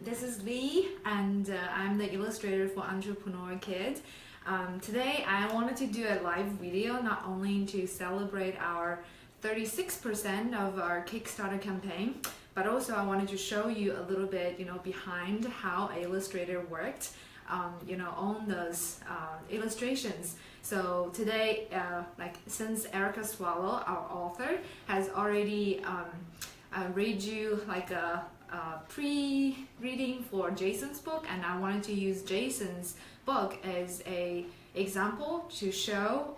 this is Li, and I'm the illustrator for Entrepreneur Kid. Today I wanted to do a live video not only to celebrate our 36% of our Kickstarter campaign, but also I wanted to show you a little bit, behind how Illustrator worked, on those illustrations. So today, since Erica Swallow, our author, has already read you like a pre-reading for Jason's book, and I wanted to use Jason's book as a example to show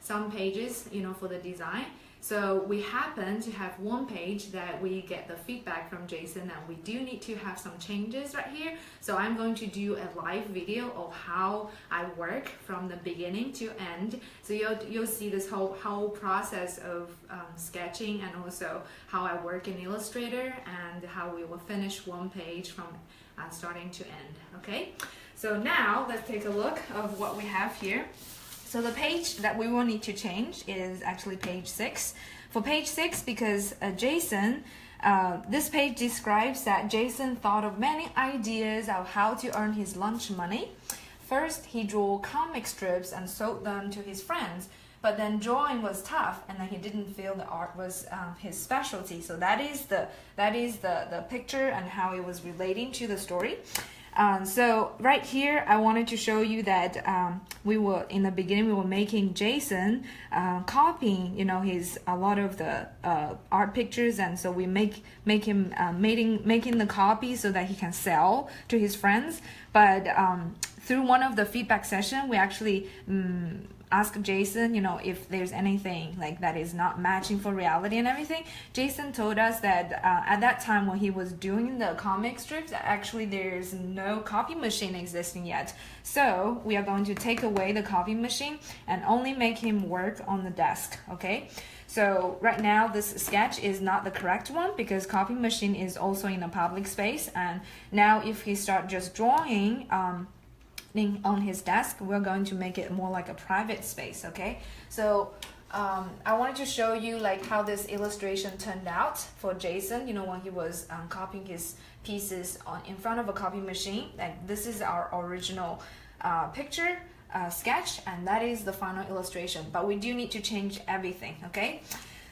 some pages, for the design. So we happen to have one page that we get the feedback from Jason, and we do need to have some changes right here. So I'm going to do a live video of how I work from the beginning to end. So you'll see this whole process of sketching, and also how I work in Illustrator, and how we will finish one page from starting to end. Okay, so now let's take a look of what we have here. So the page that we will need to change is actually page 6. For page 6, because Jason, this page describes that Jason thought of many ideas of how to earn his lunch money. First, he drew comic strips and sold them to his friends, but then drawing was tough, and then he didn't feel the art was his specialty. So that is the picture and how it was relating to the story. So right here, I wanted to show you that in the beginning we were making Jason copying, a lot of the art pictures, and so we make him making the copy so that he can sell to his friends. But through one of the feedback session, we actually ask Jason, if there's anything like that is not matching for reality and everything. Jason told us that at that time when he was doing the comic strips, actually there's no copy machine existing yet. So we are going to take away the copy machine and only make him work on the desk, okay? So right now this sketch is not the correct one because copy machine is also in a public space, and now if he start just drawing on his desk, we're going to make it more like a private space, okay? So I wanted to show you like how this illustration turned out for Jason, when he was copying his pieces in front of a copy machine. Like, this is our original picture sketch, and that is the final illustration, but we do need to change everything, okay?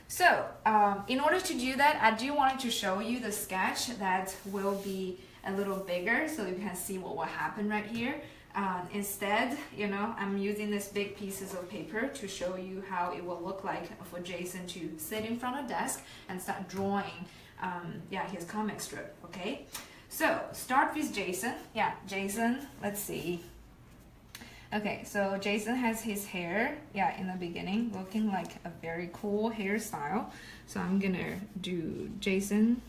So in order to do that, I do want to show you the sketch that will be a little bigger so you can see what will happen right here. Instead, I'm using these big pieces of paper to show you how it will look like for Jason to sit in front of the desk and start drawing his comic strip, okay? So start with Jason. Jason, let's see. Okay, so Jason has his hair, in the beginning, looking like a very cool hairstyle. So I'm gonna do Jason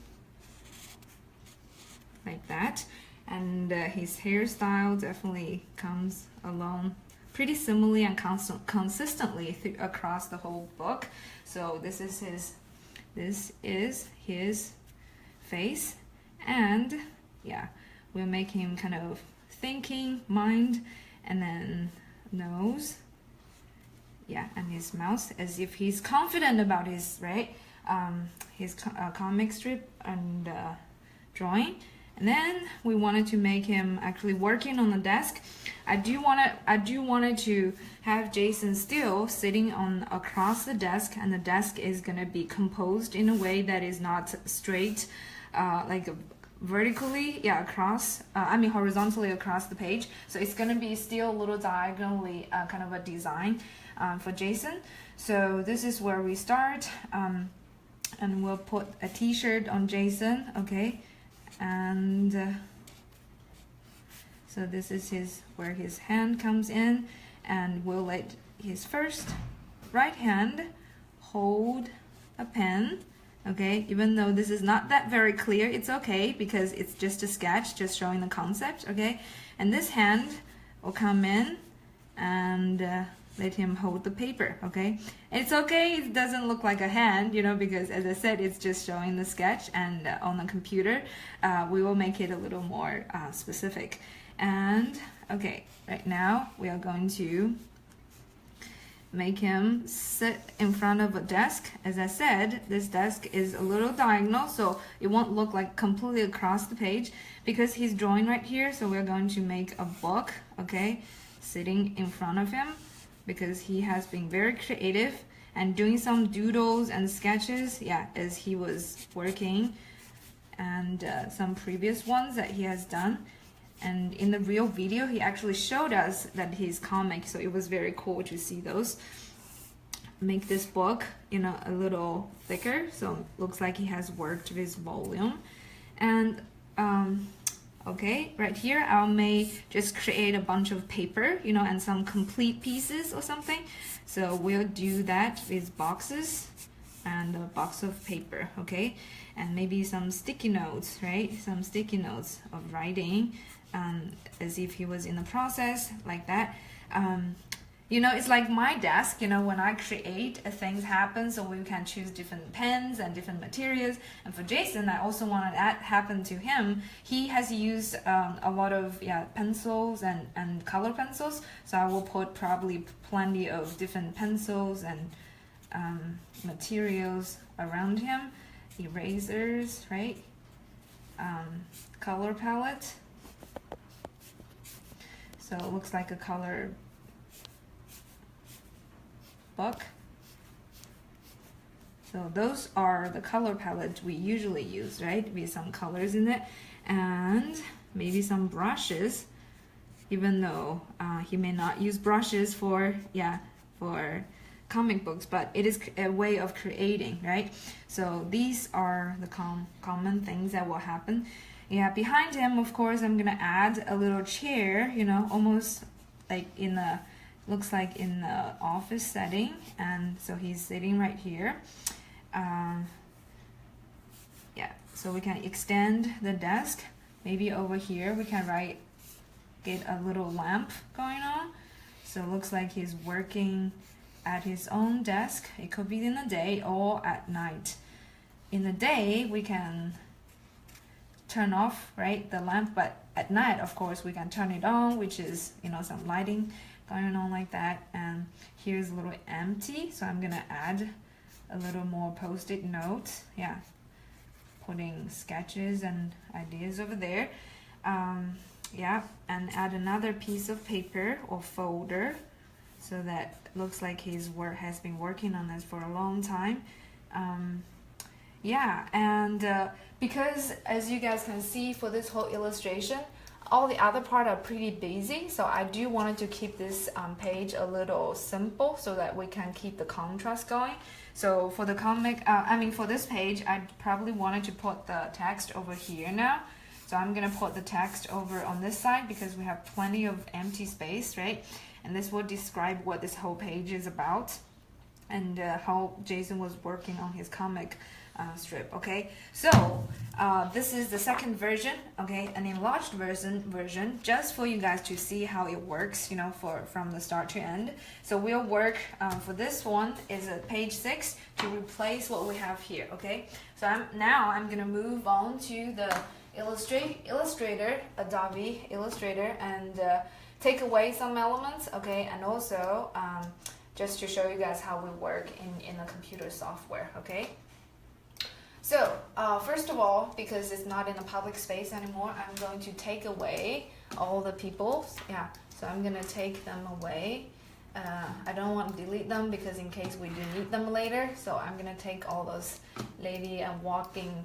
like that. And his hairstyle definitely comes along pretty similarly and consistently across the whole book. So this is his face, and we'll make him kind of thinking mind, and then nose, and his mouth, as if he's confident about his his comic strip and drawing. And then we wanted to make him actually working on the desk. I do wanted to have Jason still sitting across the desk, and the desk is gonna be composed in a way that is not straight, like vertically, across. Horizontally across the page. So it's gonna be still a little diagonally, kind of a design for Jason. So this is where we start, and we'll put a T-shirt on Jason, okay? And so this is where his hand comes in, and we'll let his first right hand hold a pen, okay? Even though this is not that very clear, it's okay because it's just a sketch, just showing the concept, okay? And this hand will come in and let him hold the paper, okay? And it's okay, it doesn't look like a hand, because as I said, it's just showing the sketch, and on the computer, we will make it a little more specific. And okay, right now we are going to make him sit in front of a desk. As I said, this desk is a little diagonal, so it won't look like completely across the page because he's drawing right here. So we're going to make a book, okay, sitting in front of him because he has been very creative and doing some doodles and sketches, yeah, as he was working, and some previous ones that he has done. And in the real video, he actually showed us that he's comic, so it was very cool to see those. Make this book, you know, a little thicker, so it looks like he has worked with volume. And okay, right here I may just create a bunch of paper, you know, and some complete pieces or something. So we'll do that with boxes and a box of paper, okay? And maybe some sticky notes, right? Some sticky notes of writing, as if he was in the process, like that. You know, it's like my desk, you know, when I create, things happen, so we can choose different pens and different materials. And for Jason, I also want that happen to him. He has used a lot of pencils and color pencils, so I will put probably plenty of different pencils and materials around him. Erasers, right? Color palette. So it looks like a color book. So those are the color palettes we usually use, right? With some colors in it, and maybe some brushes, even though he may not use brushes for comic books, but it is a way of creating, right? So these are the common things that will happen. Yeah, behind him, of course, I'm gonna add a little chair, you know, almost like in the, looks like in the office setting. And so he's sitting right here. Yeah, so we can extend the desk. Maybe over here we can get a little lamp going on. So it looks like he's working at his own desk. It could be in the day or at night. In the day, we can turn off, right, the lamp, but at night, of course, we can turn it on, which is, you know, some lighting going on like that. And here's a little empty, so I'm gonna add a little more post-it notes, yeah, putting sketches and ideas over there. Yeah, and add another piece of paper or folder, so that looks like his work has been working on this for a long time. Yeah, and because as you guys can see for this whole illustration, all the other part are pretty busy, so I do wanted to keep this page a little simple so that we can keep the contrast going. So for the for this page, I probably wanted to put the text over here now. So I'm gonna put the text over on this side because we have plenty of empty space, right? And this will describe what this whole page is about and how Jason was working on his comic strip, okay? So this is the second version, okay? An enlarged version just for you guys to see how it works, you know, from the start to end. So we'll work for this one is page 6 to replace what we have here, okay? So I'm gonna move on to the Illustrator, Adobe Illustrator, and take away some elements, okay? And also just to show you guys how we work in the computer software, okay? So first of all, because it's not in a public space anymore, I'm going to take away all the people. Yeah, so I'm gonna take them away. I don't want to delete them because in case we do need them later, so I'm gonna take all those lady and walking,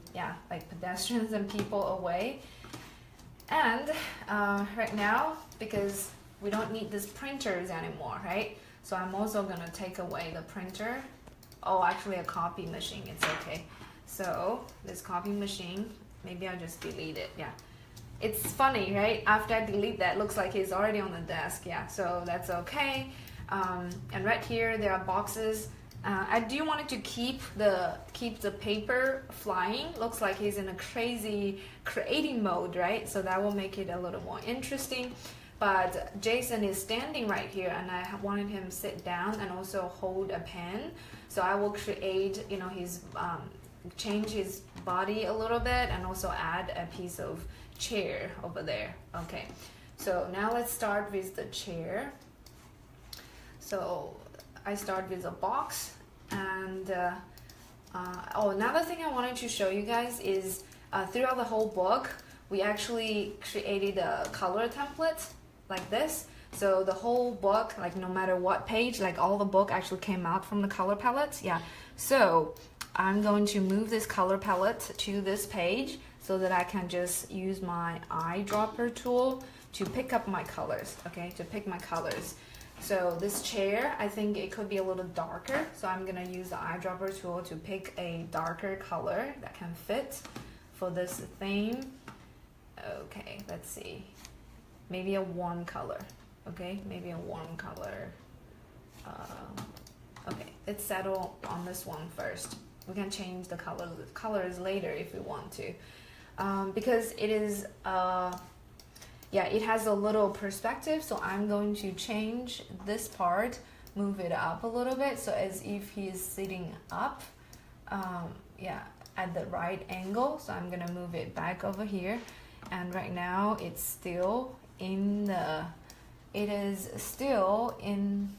like pedestrians and people away. And right now, because we don't need these printers anymore, right? So I'm also gonna take away the printer. Oh, actually a copy machine, it's okay. So this copy machine, maybe I'll just delete it, yeah. It's funny, right? After I delete that, looks like it's already on the desk, yeah, so that's okay. And right here, there are boxes. I do wanted to keep the paper flying. Looks like he's in a crazy creating mode, right? So that will make it a little more interesting. But Jason is standing right here, and I wanted him to sit down and also hold a pen. So I will create, you know, his change his body a little bit and also add a piece of chair over there. Okay, so now let's start with the chair. So I start with a box, and oh, another thing I wanted to show you guys is throughout the whole book, we actually created a color template like this. So the whole book, like no matter what page, like all the book actually came out from the color palette. Yeah. So I'm going to move this color palette to this page so that I can just use my eyedropper tool to pick up my colors, okay, to pick my colors. So this chair, I think it could be a little darker, so I'm gonna use the eyedropper tool to pick a darker color that can fit for this theme. Okay, let's see, maybe a warm color, okay, maybe a warm color. Okay, let's settle on this one first. We can change the colors later if we want to, because it is yeah, it has a little perspective, so I'm going to change this part, move it up a little bit, so as if he is sitting up, yeah, at the right angle. So I'm gonna move it back over here, and right now it's still in the, it is still in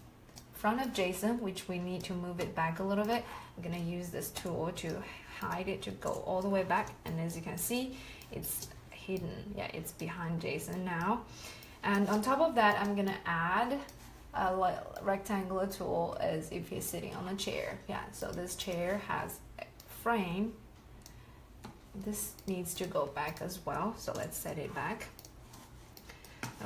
front of Jason, which we need to move it back a little bit. I'm gonna use this tool to hide it, to go all the way back, and as you can see, it's hidden. Yeah, it's behind Jason now. And on top of that, I'm gonna add a rectangular tool as if he's sitting on a chair. Yeah, so this chair has a frame. This needs to go back as well, so let's set it back.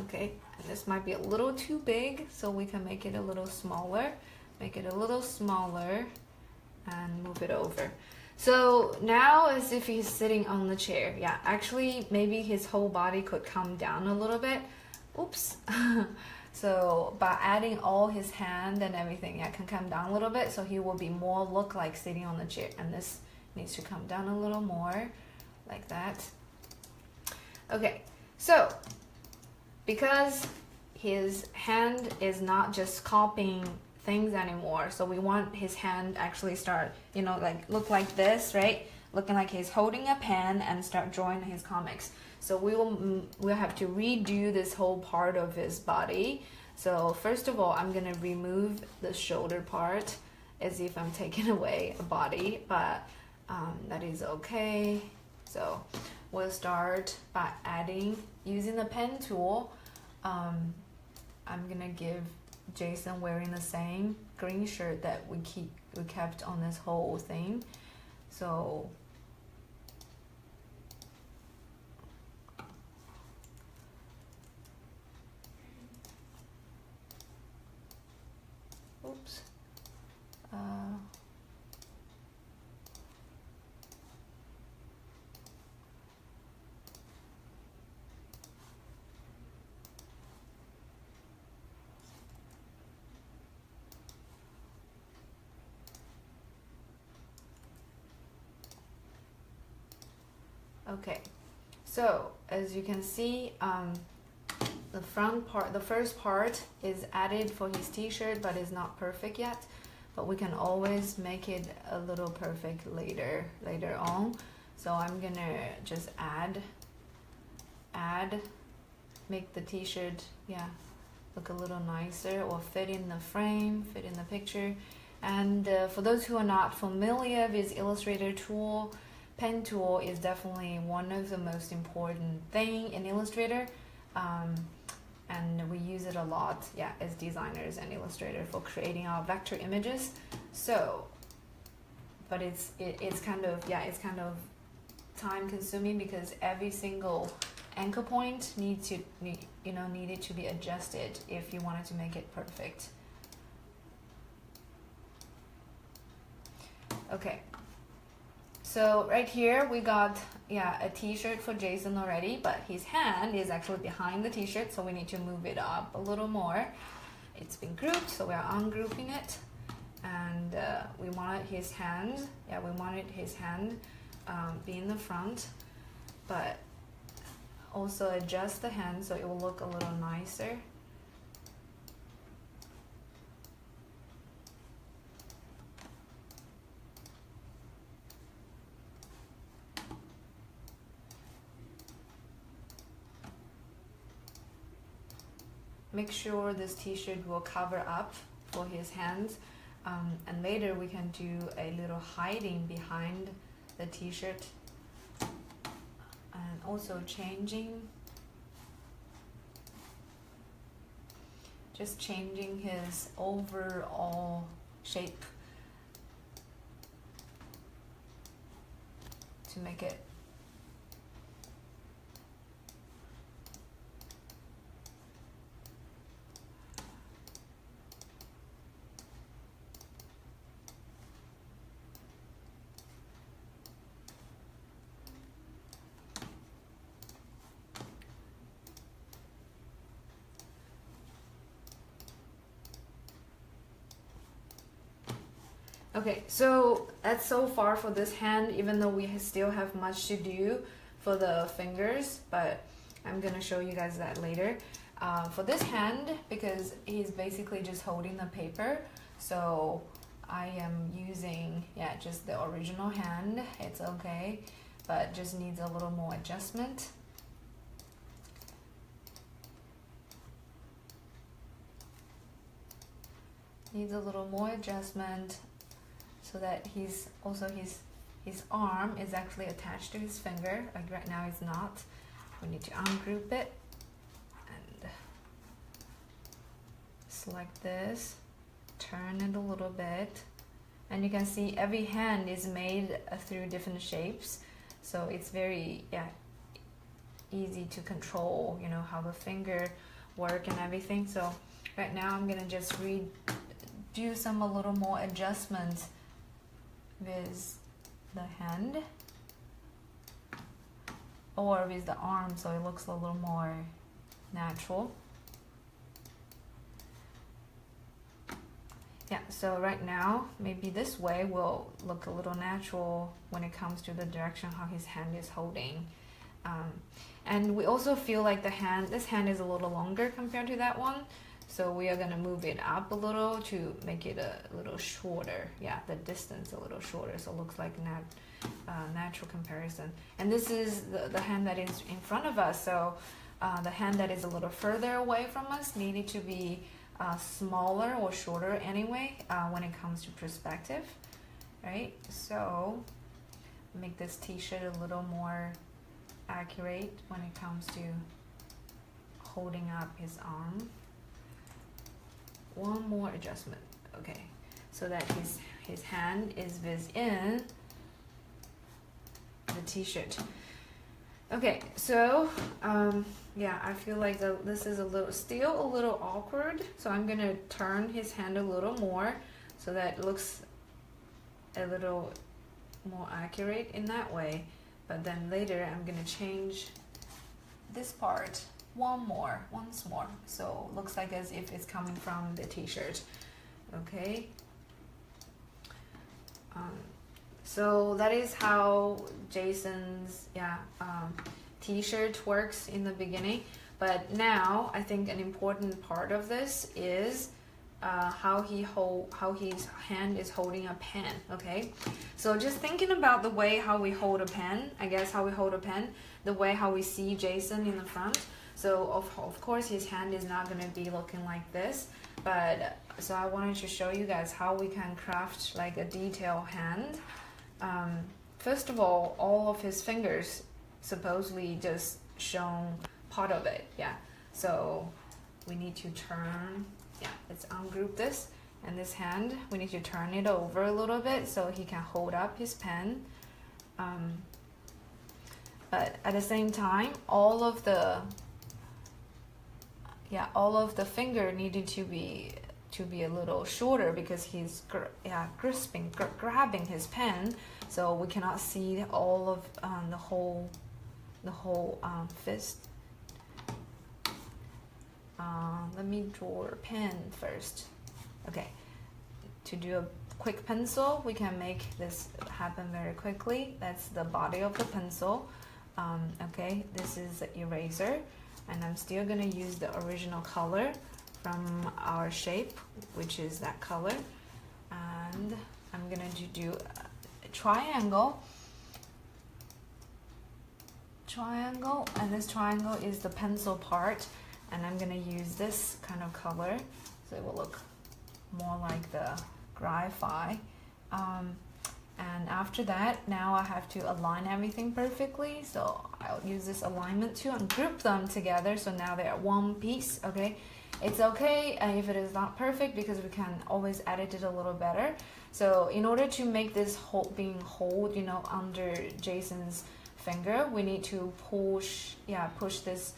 Okay, and this might be a little too big, so we can make it a little smaller. Make it a little smaller and move it over. So now as if he's sitting on the chair. Yeah, actually maybe his whole body could come down a little bit. Oops. So by adding all his hand and everything, yeah, can come down a little bit, so he will be more look like sitting on the chair. And this needs to come down a little more, like that. Okay, so because his hand is not just copying things anymore, so we want his hand actually start, you know, like look like this, right? Looking like he's holding a pen and start drawing his comics. So we'll have to redo this whole part of his body. So first of all, I'm gonna remove the shoulder part as if I'm taking away a body, but that is okay. So we'll start by adding, using the pen tool. I'm gonna give Jason wearing the same green shirt that we kept on this whole thing. So oops. Okay, so as you can see, the front part, the first part is added for his t-shirt, but is not perfect yet. But we can always make it a little perfect later on. So I'm gonna just add, make the t-shirt, yeah, look a little nicer, or fit in the frame, fit in the picture. And for those who are not familiar with Illustrator tool, pen tool is definitely one of the most important thing in Illustrator, and we use it a lot, yeah, as designers and illustrators for creating our vector images. So, but it's kind of, yeah, it's kind of time consuming because every single anchor point needed to be adjusted if you wanted to make it perfect. Okay. So right here we got, yeah, a t-shirt for Jason already, but his hand is actually behind the t-shirt, so we need to move it up a little more. It's been grouped, so we are ungrouping it, and we wanted his hand, yeah, we wanted his hand be in the front, but also adjust the hand so it will look a little nicer. Make sure this t-shirt will cover up for his hands, And later we can do a little hiding behind the t-shirt, and also just changing his overall shape to make it okay. So that's so far for this hand, even though we still have much to do for the fingers, but I'm gonna show you guys that later. For this hand, because he's basically just holding the paper, so I am using, yeah, just the original hand. It's okay, but just needs a little more adjustment. Needs a little more adjustment so that his arm is actually attached to his finger. Like right now it's not. We need to ungroup it and select this, turn it a little bit, and you can see every hand is made through different shapes, so it's very, yeah, easy to control, you know, how the finger work and everything. So right now I'm gonna just do some a little more adjustments with the hand or with the arm, so it looks a little more natural. Yeah, so right now maybe this way will look a little natural when it comes to the direction how his hand is holding. And we also feel like this hand is a little longer compared to that one, so we are gonna move it up a little to make it a little shorter. Yeah, the distance a little shorter, so it looks like natural comparison. And this is the hand that is in front of us, so the hand that is a little further away from us needed to be smaller or shorter anyway when it comes to perspective, right? So make this t-shirt a little more accurate when it comes to holding up his arm. One more adjustment, okay, so that his hand is within the t-shirt. Okay, so yeah, I feel like this is still a little awkward, so I'm gonna turn his hand a little more so that it looks a little more accurate in that way. But then later I'm gonna change this part once more, so it looks like as if it's coming from the t-shirt. Okay, so that is how Jason's t-shirt works in the beginning. But now I think an important part of this is how his hand is holding a pen. Okay, so just thinking about the way how we hold a pen, I guess how we hold a pen, the way how we see Jason in the front. So of course his hand is not going to be looking like this, but so I wanted to show you guys how we can craft like a detailed hand. First of all of his fingers supposedly just shown part of it, yeah. So we need to turn, yeah, let's ungroup this, and this hand we need to turn it over a little bit so he can hold up his pen. But at the same time, all of the finger needed to be a little shorter because he's grabbing his pen, so we cannot see all of the whole fist. Let me draw a pen first. Okay, to do a quick pencil, we can make this happen very quickly. That's the body of the pencil. Okay, this is the eraser, and I'm still gonna use the original color from our shape, which is that color, and I'm gonna do a triangle, and this triangle is the pencil part, and I'm gonna use this kind of color so it will look more like the graphite. And after that, now I have to align everything perfectly. So I'll use this alignment tool and group them together. So now they're one piece, okay? It's okay if it is not perfect because we can always edit it a little better. So in order to make this being hold, you know, under Jason's finger, we need to push this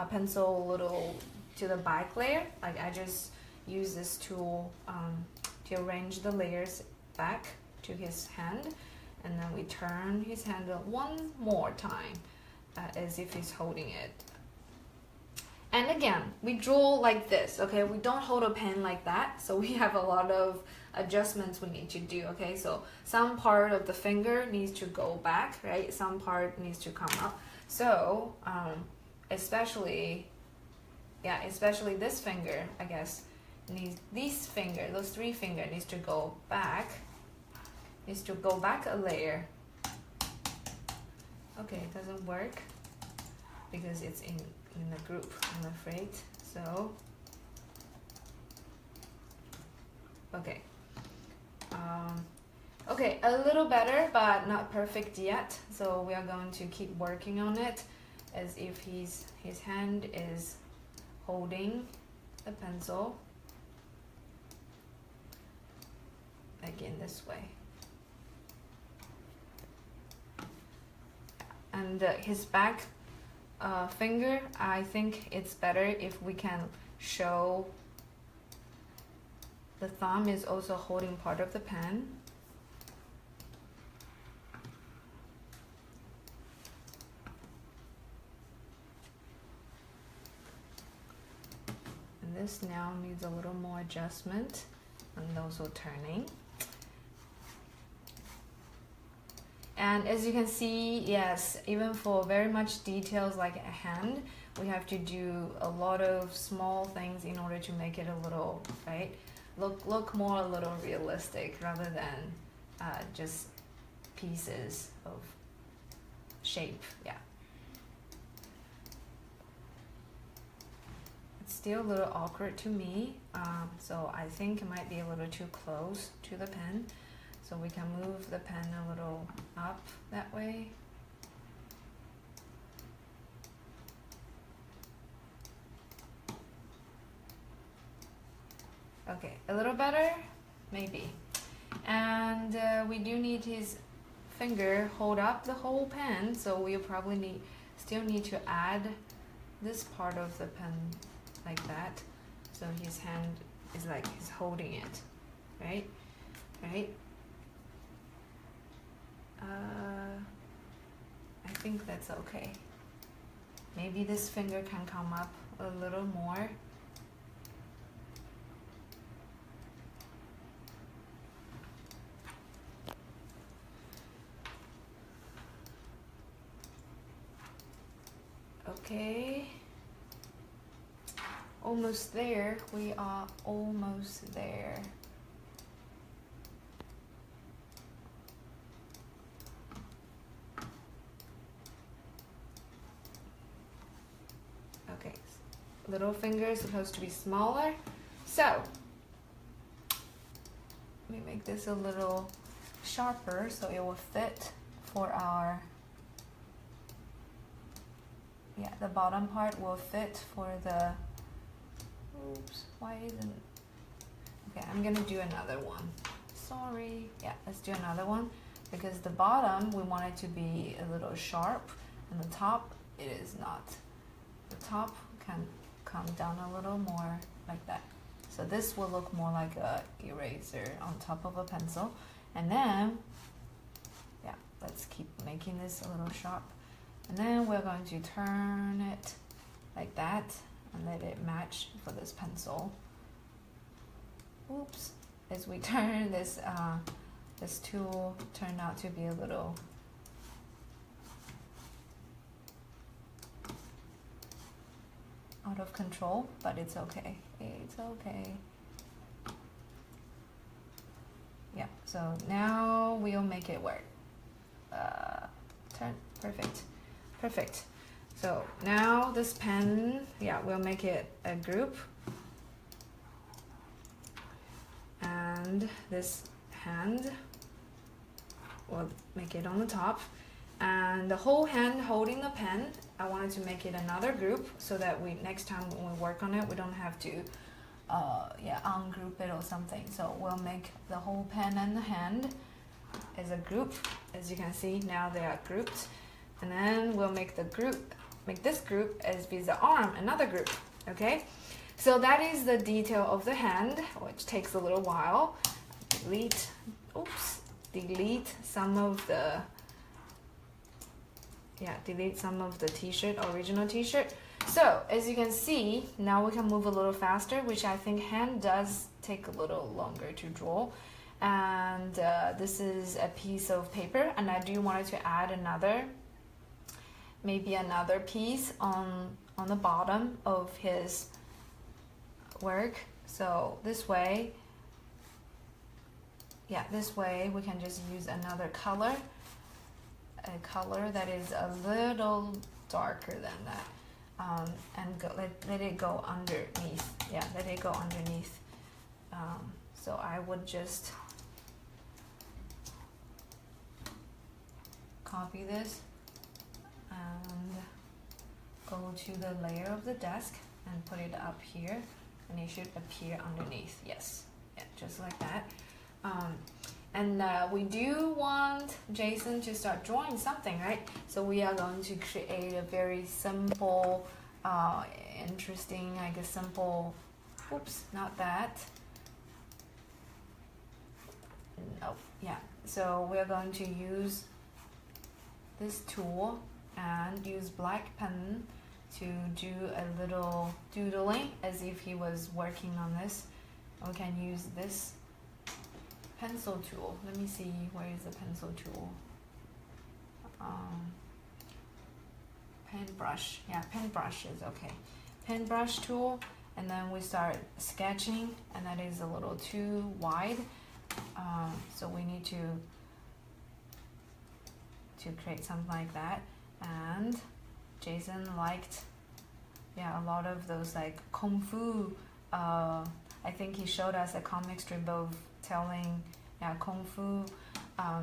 pencil a little to the back layer. Like I just use this tool to arrange the layers back to his hand, and then we turn his hand one more time as if he's holding it. And again, we draw like this, okay? We don't hold a pen like that, so we have a lot of adjustments we need to do, okay? So some part of the finger needs to go back, right? Some part needs to come up. So especially this finger, I guess, needs those three fingers needs to go back a layer. Okay, it doesn't work because it's in the group, I'm afraid. So okay, okay, a little better but not perfect yet, so we are going to keep working on it as if his hand is holding the pencil, again this way. And his back finger, I think it's better if we can show the thumb is also holding part of the pen. And this now needs a little more adjustment and also turning. And as you can see, yes, even for very much details like a hand, we have to do a lot of small things in order to make it a little, right, look more a little realistic rather than just pieces of shape. Yeah, it's still a little awkward to me, so I think it might be a little too close to the pen. So we can move the pen a little up that way. Okay, a little better, maybe. And we do need his finger hold up the whole pen, so we'll probably still need to add this part of the pen like that. So his hand is like he's holding it, right? Right? I think that's okay. Maybe this finger can come up a little more. Okay. Almost there. We are almost there. Okay, little finger is supposed to be smaller, so let me make this a little sharper so it will fit for our, yeah, the bottom part will fit for the, oops, why isn't, okay, I'm gonna do another one, sorry, yeah, let's do another one, because the bottom we want it to be a little sharp, and the top it is not. The top can come down a little more like that. So this will look more like a eraser on top of a pencil. And then, yeah, let's keep making this a little sharp. And then we're going to turn it like that and let it match for this pencil. Oops, as we turn this, this tool turned out to be a little out of control, but it's okay. It's okay. Yeah, so now we'll make it work. Turn, perfect, perfect. So now this pen, yeah, we'll make it a group. And and this hand, we'll make it on the top, and the whole hand holding the pen, I wanted to make it another group so that we next time when we work on it we don't have to ungroup it or something. So we'll make the whole pen and the hand as a group. As you can see, now they are grouped, and then we'll make this group as be the arm, another group. Okay, so that is the detail of the hand, which takes a little while. Delete some of the t-shirt, original t-shirt. So as you can see, now we can move a little faster, which I think hand does take a little longer to draw. And this is a piece of paper, and I do wanted to add maybe another piece on the bottom of his work. So this way we can just use another color, a color that is a little darker than that, and let it go underneath. Yeah, let it go underneath. So I would just copy this and go to the layer of the desk and put it up here, and it should appear underneath. Yes, yeah, just like that. And we do want Jason to start drawing something, right? So we are going to create a very simple, interesting, I guess simple, oops, not that. No, yeah. So we're going to use this tool and use black pen to do a little doodling as if he was working on this. We can use this pencil tool. Let me see, where is the pencil tool? Paintbrush. Yeah, paintbrush is okay. Paintbrush tool, and then we start sketching, and that is a little too wide. So we need to create something like that. And Jason liked, yeah, a lot of those like kung fu. I think he showed us a comic strip of telling, yeah, kung fu. I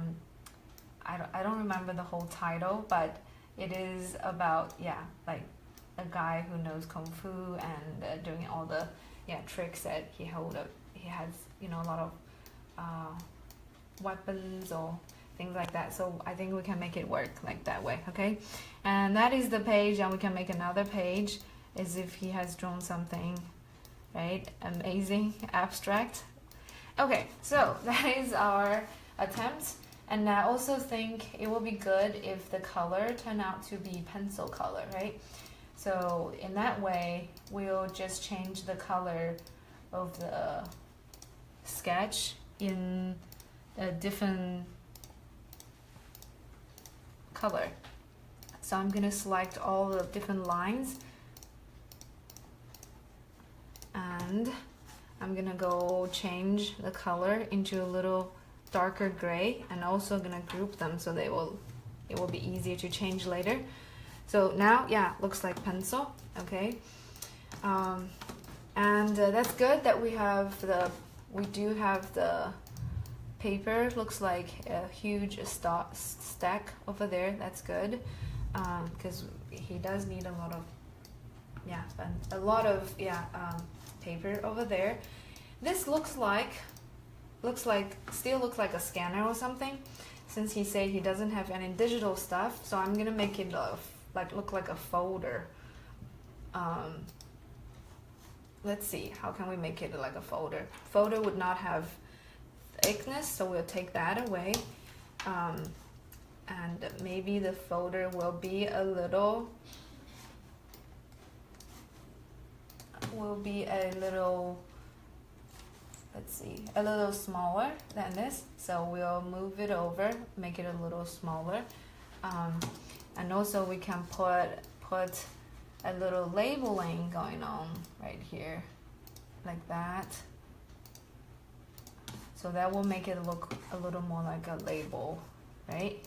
don't remember the whole title, but it is about, yeah, like a guy who knows kung fu and doing all the, yeah, tricks that he has, you know, a lot of weapons or things like that. So I think we can make it work like that way. Okay, and that is the page, and we can make another page as if he has drawn something, right? Amazing, abstract. Okay, so that is our attempt, and I also think it will be good if the color turned out to be pencil color, right? So in that way, we'll just change the color of the sketch in a different color. So I'm gonna select all the different lines, and I'm gonna go change the color into a little darker gray, and also gonna group them so it will be easier to change later. So now, yeah, looks like pencil. Okay, and that's good that we do have the paper. Looks like a huge stack over there. That's good, because he does need a lot of paper over there. This still looks like a scanner or something, since he said he doesn't have any digital stuff. So I'm gonna make it look like a folder. Let's see, how can we make it like a folder? Folder would not have thickness, so we'll take that away. And maybe the folder will be a little let's see, a little smaller than this. So we'll move it over, make it a little smaller. And also we can put a little labeling going on right here, like that. So that will make it look a little more like a label, right?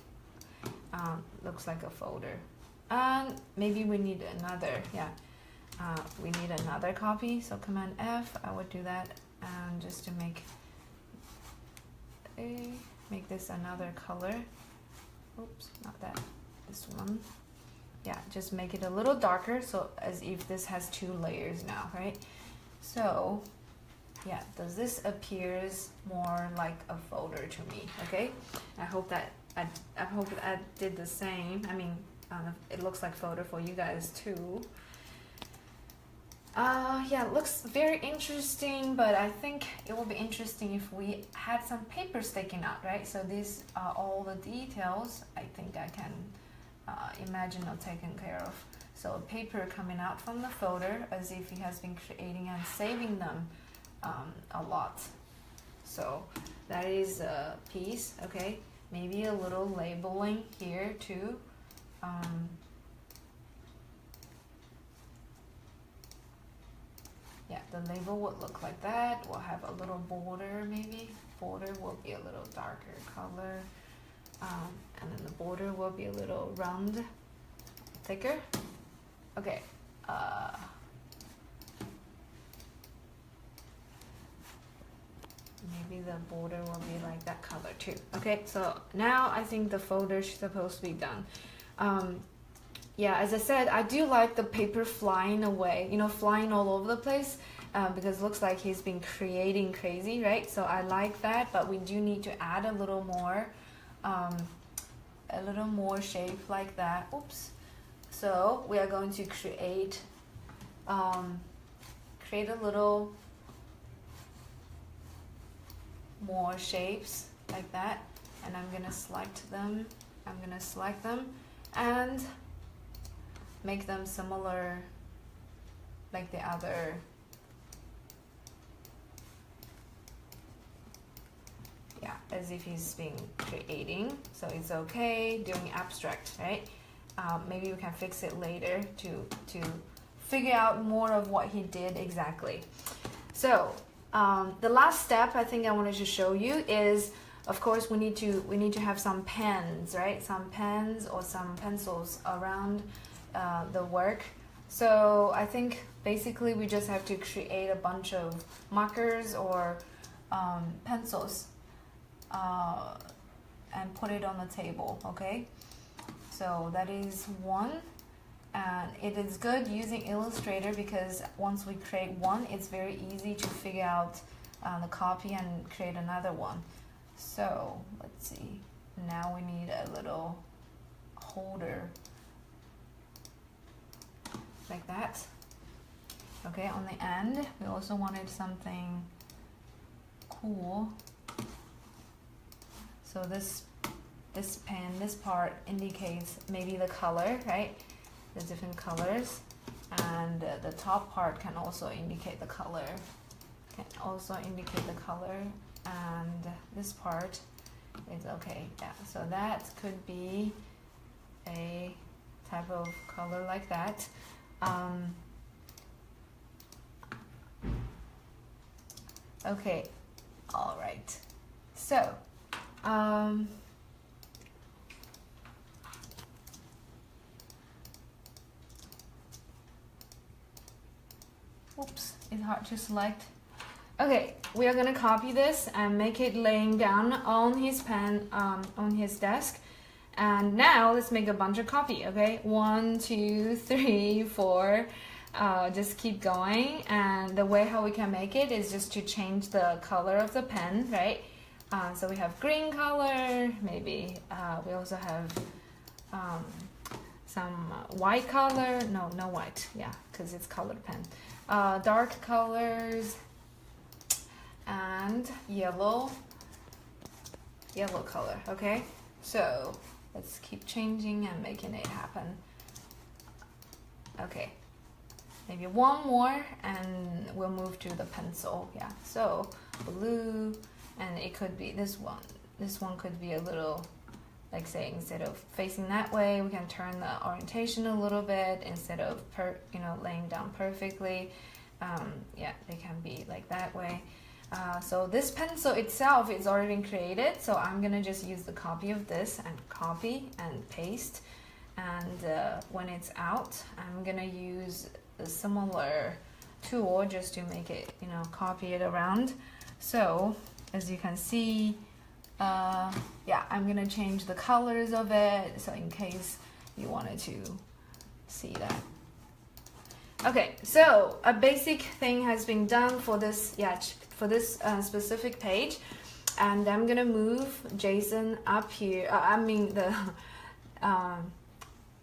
Looks like a folder. And maybe we need another, we need another copy. So Command F, I would do that, and just to make Okay, make this another color. Oops, not that, this one. Yeah, just make it a little darker, so as if this has 2 layers now, right? So yeah, does this appears more like a folder to me? Okay, I hope that I did the same. I mean, it looks like folder for you guys too. Yeah, it looks very interesting, but I think it will be interesting if we had some paper sticking out, right? So these are all the details I think I can imagine are taken care of. So paper coming out from the folder as if he has been creating and saving them a lot. So that is a piece, okay? Maybe a little labeling here too. Yeah, the label would look like that. We'll have a little border maybe. Border will be a little darker color. And then the border will be a little round, thicker. Okay. Maybe the border will be like that color too. Okay, so now I think the folder is supposed to be done. Yeah, as I said, I do like the paper flying away, you know, flying all over the place, because it looks like he's been creating crazy, right? So I like that, but we do need to add a little more shape like that. Oops. So we are going to create a little more shapes like that, and I'm gonna select them. And make them similar like the other. Yeah, as if he's been creating. So it's okay doing abstract, right? Maybe we can fix it later to figure out more of what he did exactly. So the last step I think I wanted to show you is, of course, we need to have some pens, right? Some pens or some pencils around the work. So I think basically we just have to create a bunch of markers or pencils and put it on the table, okay? So that is one, and it is good using Illustrator because once we create one, it's very easy to figure out the copy and create another one. So let's see, now we need a little holder like that. Okay, on the end we also wanted something cool. So this pen, this part indicates maybe the color, right? The different colors, and the top part can also indicate the color. And this part is okay. Yeah, so that could be a type of color like that. Okay, all right. So oops, it's hard to select. Okay, we are gonna copy this and make it laying down on his pen, on his desk. And now let's make a bunch of copy, okay? 1, 2, 3, 4. Just keep going. And the way how we can make it is just to change the color of the pen, right? So we have green color, maybe we also have some white color. No white, yeah, because it's colored pen. Dark colors and yellow color, okay? So let's keep changing and making it happen. Okay, maybe one more and we'll move to the pencil. Yeah, so blue, and it could be this one. This one could be a little, like say, instead of facing that way, we can turn the orientation a little bit instead of laying down perfectly. Yeah, they can be like that way. So this pencil itself is already been created, so I'm gonna just use the copy of this and copy and paste, and when it's out I'm gonna use a similar tool just to make it, copy it around. So as you can see, yeah, I'm gonna change the colors of it, so in case you wanted to see that. Okay, so a basic thing has been done for this, for this specific page, and I'm gonna move Jason up here. I mean the, I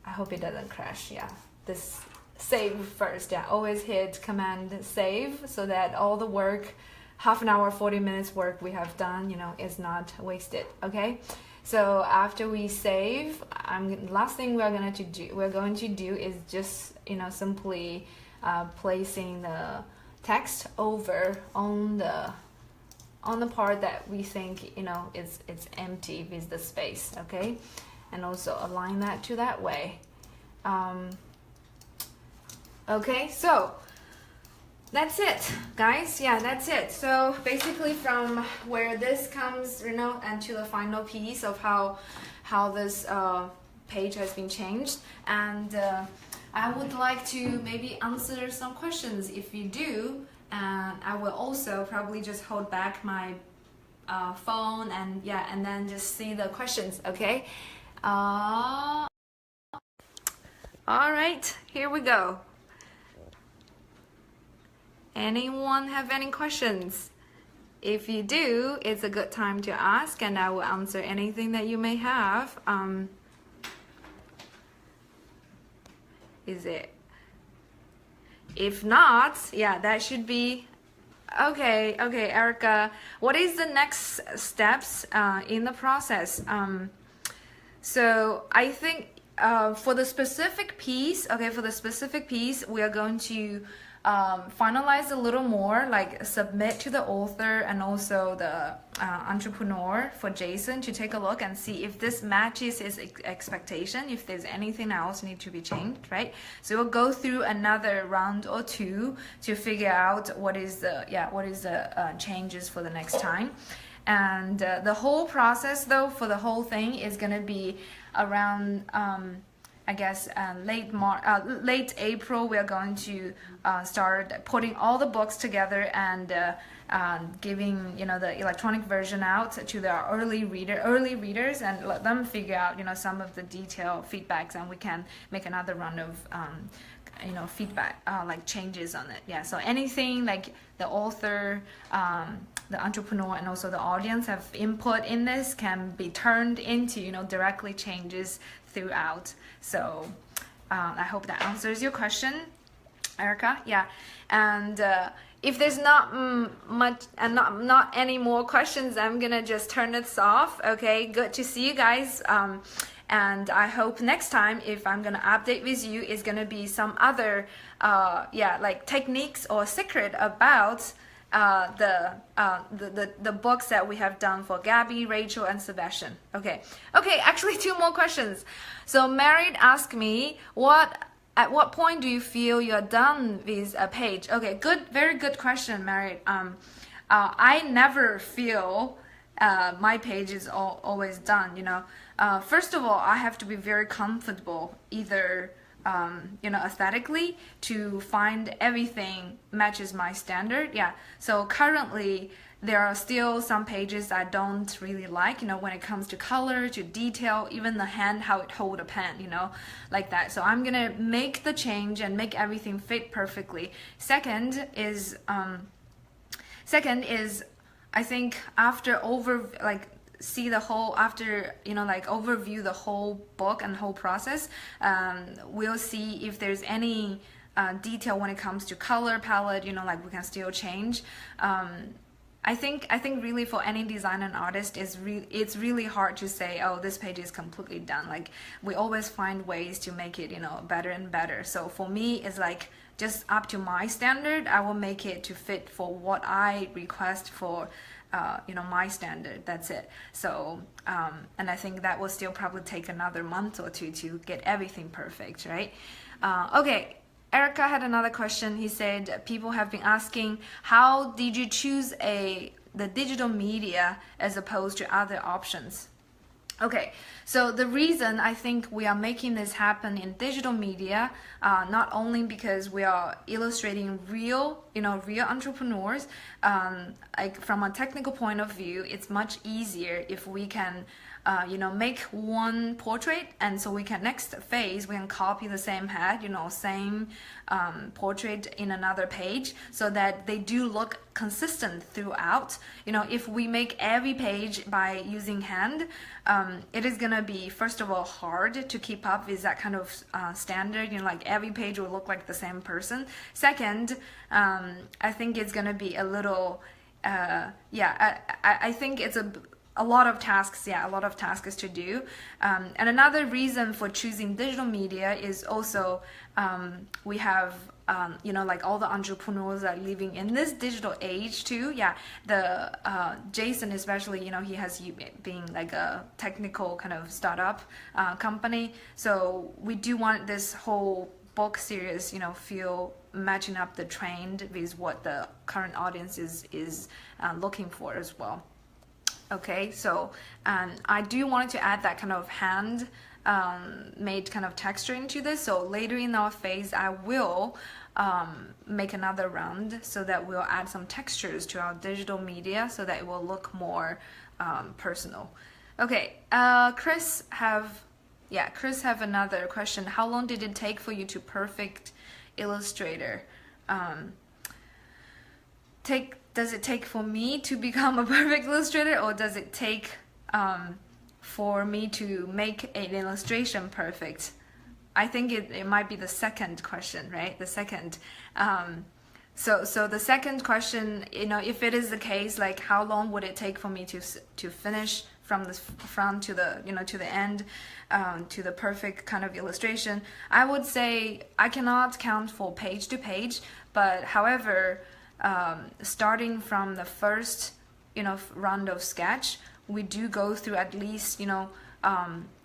hope it doesn't crash. Yeah, this save first. Yeah, always hit Command Save so that all the work, half an hour, 40 minutes work we have done, you know, is not wasted. Okay. So after we save, last thing we're going to do is just, you know, simply placing the text over on the part that we think, you know, it's empty with the space, okay, and also align that to that way. Okay, so that's it, guys. Yeah, that's it. So basically from where this comes, you know, and to the final piece of how this page has been changed. And I would like to maybe answer some questions if you do. And I will also probably just hold back my phone and then just see the questions, okay? All right, here we go. Anyone have any questions? If you do, it's a good time to ask and I will answer anything that you may have. Is it? If not, yeah, that should be okay. Okay, Erica, what is the next steps in the process? So I think for the specific piece, we are going to finalize a little more, like submit to the author and also the entrepreneur for Jason to take a look and see if this matches his expectation, if there's anything else need to be changed, right? So we'll go through another round or two to figure out what is the changes for the next time. And the whole process though for the whole thing is gonna be around I guess late April. We are going to start putting all the books together and giving, you know, the electronic version out to the early readers and let them figure out, you know, some of the detailed feedbacks, and we can make another round of you know, feedback, like changes on it. Yeah, so anything like the author, the entrepreneur, and also the audience have input in this can be turned into, you know, directly changes throughout. So I hope that answers your question, Erica. Yeah, and if there's not much and not any more questions, I'm gonna just turn this off. Okay, good to see you guys. And I hope next time, if I'm gonna update with you, is gonna be some other like techniques or secret about the books that we have done for Gabby, Rachel, and Sebastian. Okay, actually 2 more questions. So Merit asked me, at what point do you feel you're done with a page? Okay, very good question, Merit. I never feel my page is always done, you know. First of all, I have to be very comfortable, either you know, aesthetically, to find everything matches my standard. Yeah, so currently there are still some pages I don't really like, you know, when it comes to color, to detail, even the hand, how it hold a pen, you know, like that. So I'm gonna make the change and make everything fit perfectly. Second is I think after see the whole, after, you know, like overview the whole book and whole process, we'll see if there's any detail when it comes to color palette, you know, like we can still change. I think really for any designer and artist, it's really hard to say, oh, this page is completely done. Like we always find ways to make it, you know, better and better. So for me, it's like just up to my standard. I will make it to fit for what I request for, you know, my standard. That's it. So and I think that will still probably take another month or 2 to get everything perfect, right? Okay, Erica had another question. He said people have been asking, how did you choose the digital media as opposed to other options? Okay, so the reason I think we are making this happen in digital media, not only because we are illustrating real entrepreneurs, like from a technical point of view, it's much easier if we can, make one portrait, and so we can next phase we can copy the same head, same portrait in another page, so that they do look consistent throughout. If we make every page by using hand, it is gonna be, first of all, hard to keep up with that kind of standard. Like every page will look like the same person. Second, I think it's gonna be a little, I think it's a lot of tasks, a lot of tasks to do. And another reason for choosing digital media is also we have like all the entrepreneurs that are living in this digital age too. The Jason especially, he has being like a technical kind of startup company. So we do want this whole book series, feel matching up the trend with what the current audience is looking for as well. Okay, so I do want to add that kind of hand made kind of texture into this. So later in our phase, I will make another round so that we'll add some textures to our digital media so that it will look more personal. Okay, Chris have another question. How long did it take for you to perfect Illustrator? Does it take for me to become a perfect illustrator, or does it take for me to make an illustration perfect? I think it might be the second question, right? The second. So the second question, if it is the case, like how long would it take for me to finish from the front to the to the end, to the perfect kind of illustration? I would say I cannot count for page to page, but however, starting from the first round of sketch, we do go through at least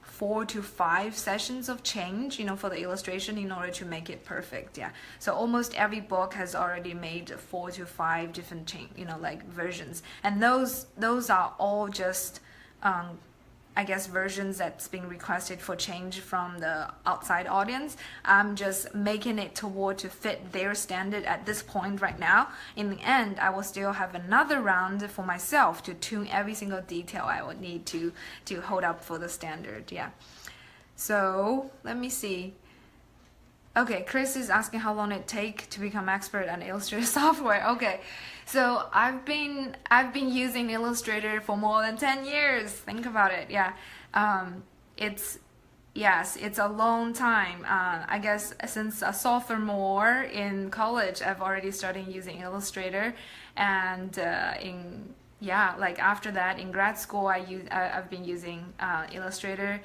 4 to 5 sessions of change for the illustration in order to make it perfect. So almost every book has already made 4 to 5 different like versions, and those are all just I guess versions that's being requested for change from the outside audience. I'm just making it toward to fit their standard at this point right now. In the end, I will still have another round for myself to tune every single detail I would need to hold up for the standard. So let me see. Okay, Chris is asking how long it take to become expert on Illustrator software. Okay, so I've been using Illustrator for more than 10 years. Think about it. It's a long time. I guess since a sophomore in college, I've already started using Illustrator, and like after that in grad school, I've been using Illustrator.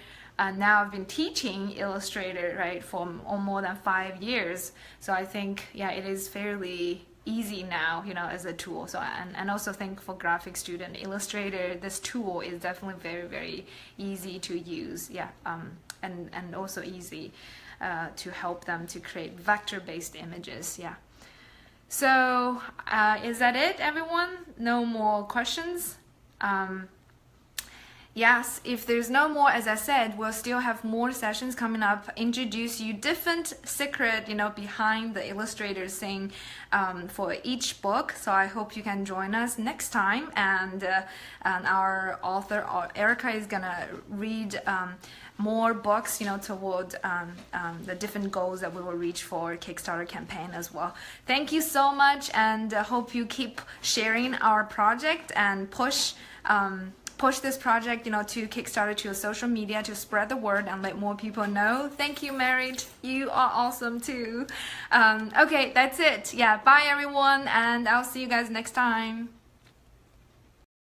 Now I've been teaching Illustrator, right, for more than 5 years. So I think, it is fairly easy now, as a tool. So and also think for graphic student, Illustrator, this tool is definitely very, very easy to use. And also easy to help them to create vector-based images. So is that it, everyone? No more questions? Yes, if there's no more, as I said, we'll still have more sessions coming up, introduce you different secret, behind the Illustrator thing for each book. So I hope you can join us next time. And our author, Erica, is gonna read more books, toward the different goals that we will reach for Kickstarter campaign as well. Thank you so much, and hope you keep sharing our project and push this project, to Kickstarter, to your social media, to spread the word and let more people know. Thank you, Merit. You are awesome too. Okay, that's it. Bye everyone, and I'll see you guys next time.